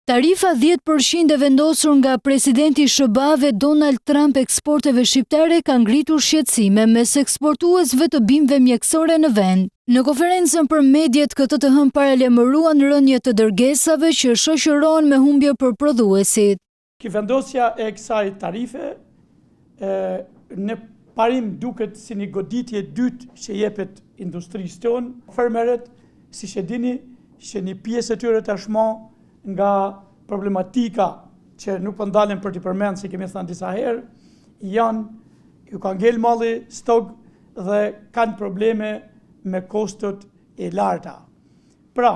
Tarifa 10% e vendosur nga presidenti i SBA-ve Donald Trump eksporteve shqiptare ka ngritur shqetësime mes eksportuesve të bimëve mjekësore në vend. Në konferencën për mediat këtë të hënë paralajmëruan rënje të dërgesave që shoqërohen me humbje për prodhuesit. Vendosja e kësaj tarife në parim duket si një goditje dytë që jepet industrisë tonë. Fermerët, siç e dini, që një pjesë e tyre tashmë nga problematika që nuk po ndalen për t'i përmend, si kemi thënë disa herë, ju ka ngel malli stok dhe kanë probleme me kostot e larta. Pra,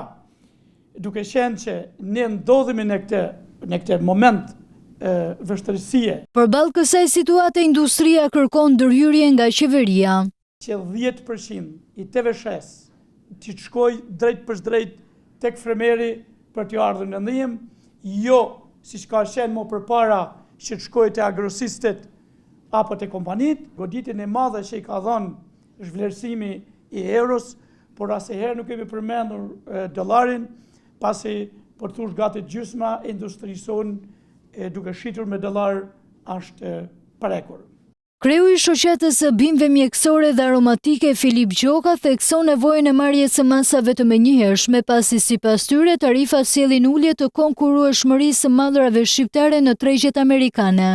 duke qenë që ne ndodhemi në këtë moment vështirësie. Përballë kësaj situate, industria kërkon ndërhyrje nga qeveria. Që 10% i TVSH që të shkoj drejt për drejt tek fermeri për t'ju ardhur në ndihmë, jo siç ka qenë më përpara që të shkojë te agrosistet apo te kompanit. Goditjen e madhe që i ka dhënë zhvlerësimi i euros, por asnjëherë nuk kemi përmendur dollarin, pasi për thosh gati gjysma e industrisë sonë duke shitur me dollar është parekur. Kreu i shoqatës së bimëve mjekësore dhe aromatike Filip Gjoka thekson nevojën e marrjes së masave të menjëhershme, pasi sipas tyre tarifa sjellin ulje të konkurrueshmërisë së mallrave shqiptare në tregjet amerikane.